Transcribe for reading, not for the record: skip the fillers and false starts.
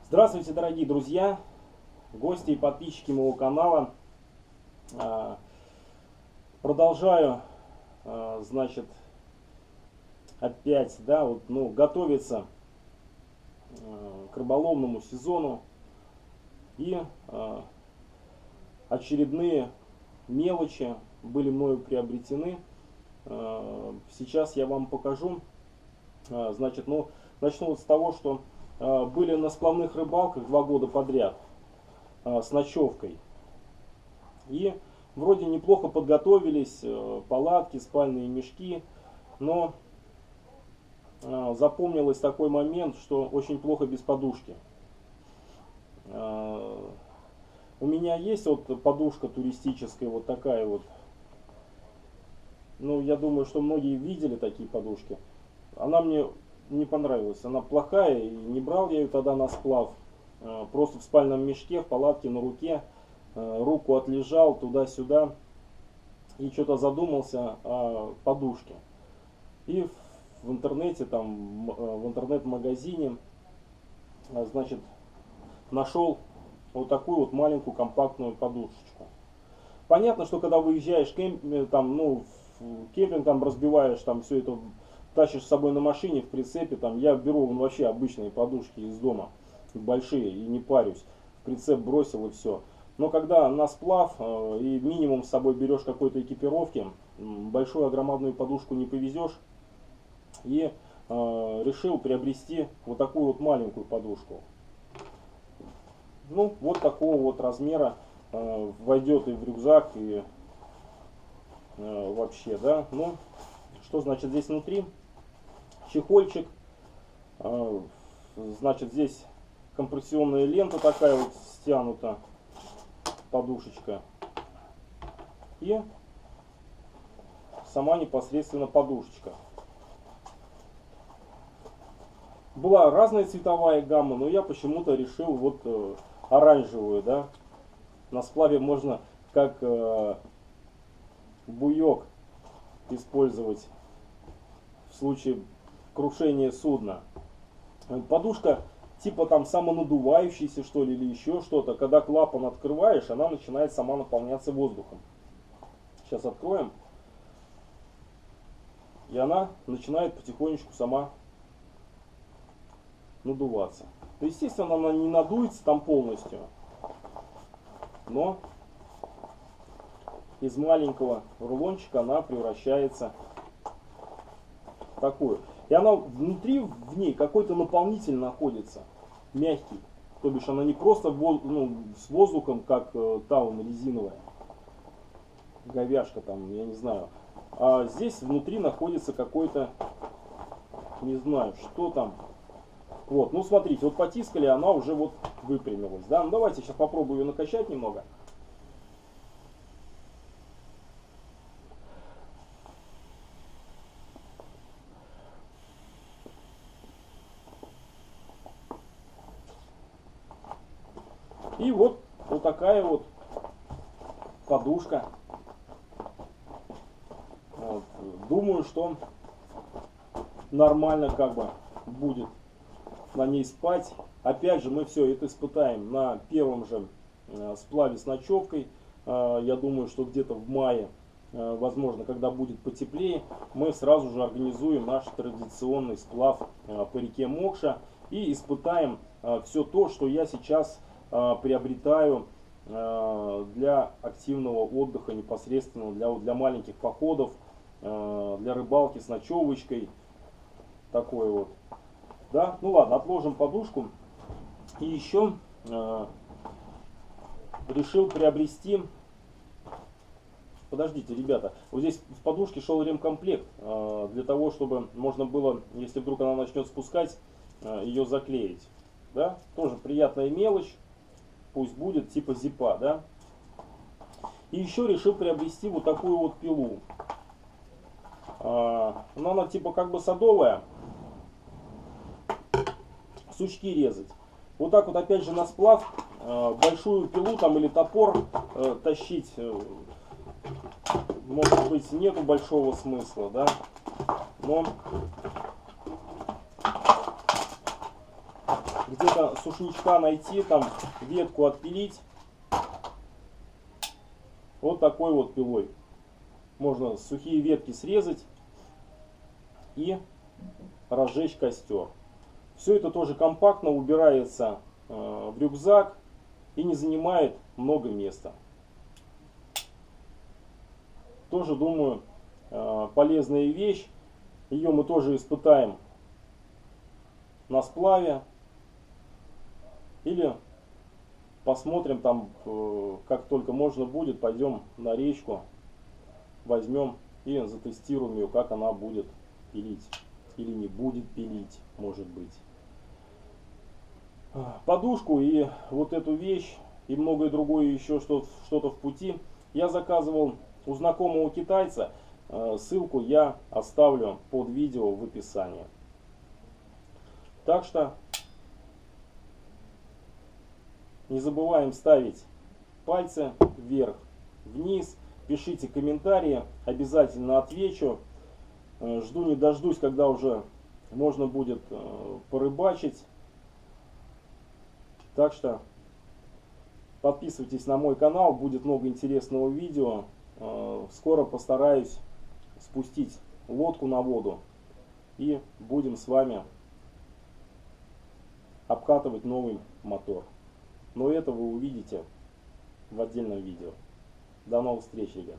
Здравствуйте, дорогие друзья, гости и подписчики моего канала. Продолжаю, значит, опять, да, вот, готовиться к рыболовному сезону. И очередные мелочи были мною приобретены. Сейчас я вам покажу. Значит, начну вот с того, что были на сплавных рыбалках 2 года подряд с ночевкой. И вроде неплохо подготовились, палатки, спальные мешки, но запомнилось такой момент, что очень плохо без подушки. У меня есть вот подушка туристическая, вот такая вот. Я думаю, что многие видели такие подушки. Она мне не понравилась, она плохая, и не брал я ее тогда на сплав. Просто в спальном мешке, в палатке, на руке. Руку отлежал туда-сюда и что-то задумался о подушке. И в интернете, там, в интернет-магазине, значит, нашел вот такую вот маленькую компактную подушечку. Понятно, что когда выезжаешь в кемпинг, там разбиваешь, там все это тащишь с собой на машине, в прицепе, там я беру вообще обычные подушки из дома, большие, и не парюсь. В прицеп бросил и все. Но когда на сплав и минимум с собой берешь какой-то экипировки, большую огромадную подушку не повезешь. И решил приобрести вот такую вот маленькую подушку. Вот такого вот размера, войдет и в рюкзак, и вообще, да. Что значит здесь внутри? Чехольчик, значит, здесь компрессионная лента такая вот стянута, подушечка, и сама непосредственно подушечка. Была разная цветовая гамма, но я почему-то решил вот оранжевую, да. На сплаве можно как буек использовать в случае крушения судна. Подушка типа там самонадувающаяся, что ли, или еще что-то. Когда клапан открываешь, она начинает сама наполняться воздухом. Сейчас откроем. И она начинает потихонечку сама надуваться. Естественно, она не надуется там полностью, но из маленького рулончика она превращается в такую. И она внутри, в ней какой-то наполнитель находится, мягкий. То бишь она не просто с воздухом, как таун резиновая, говяжка там, я не знаю. А здесь внутри находится какой-то, не знаю, что там. Вот, смотрите, вот потискали, она уже вот выпрямилась. Да? Давайте сейчас попробую ее накачать немного. И вот такая вот подушка. Вот. Думаю, что нормально как бы будет на ней спать. Опять же, мы все это испытаем на первом же сплаве с ночевкой. Я думаю, что где-то в мае, возможно, когда будет потеплее, мы сразу же организуем наш традиционный сплав по реке Мокша и испытаем все то, что я сейчас приобретаю для активного отдыха, непосредственно для маленьких походов, для рыбалки с ночевочкой. Такой вот. Да? Ладно, отложим подушку. И еще решил приобрести. Подождите, ребята. Вот здесь в подушке шел ремкомплект. Для того, чтобы можно было, если вдруг она начнет спускать, ее заклеить. Да? Тоже приятная мелочь. Пусть будет типа зипа, да? И еще решил приобрести вот такую вот пилу. Но она типа как бы садовая. Сучки резать. Вот так вот опять же на сплав большую пилу там или топор тащить, может быть, нету большого смысла, да, но где-то сушничка найти, там ветку отпилить вот такой вот пилой. Можно сухие ветки срезать и разжечь костер. Все это тоже компактно убирается в рюкзак и не занимает много места. Тоже, думаю, полезная вещь. Ее мы тоже испытаем на сплаве. Или посмотрим там, как только можно будет, пойдем на речку, возьмем и затестируем ее, как она будет пилить. Или не будет пилить, может быть. Подушку и вот эту вещь, и многое другое еще что-то в пути я заказывал у знакомого китайца. Ссылку я оставлю под видео в описании. Так что не забываем ставить пальцы вверх, вниз. Пишите комментарии, обязательно отвечу. Жду не дождусь, когда уже можно будет порыбачить. Так что подписывайтесь на мой канал, будет много интересного видео. Скоро постараюсь спустить лодку на воду и будем с вами обкатывать новый мотор. Но это вы увидите в отдельном видео. До новых встреч, ребят.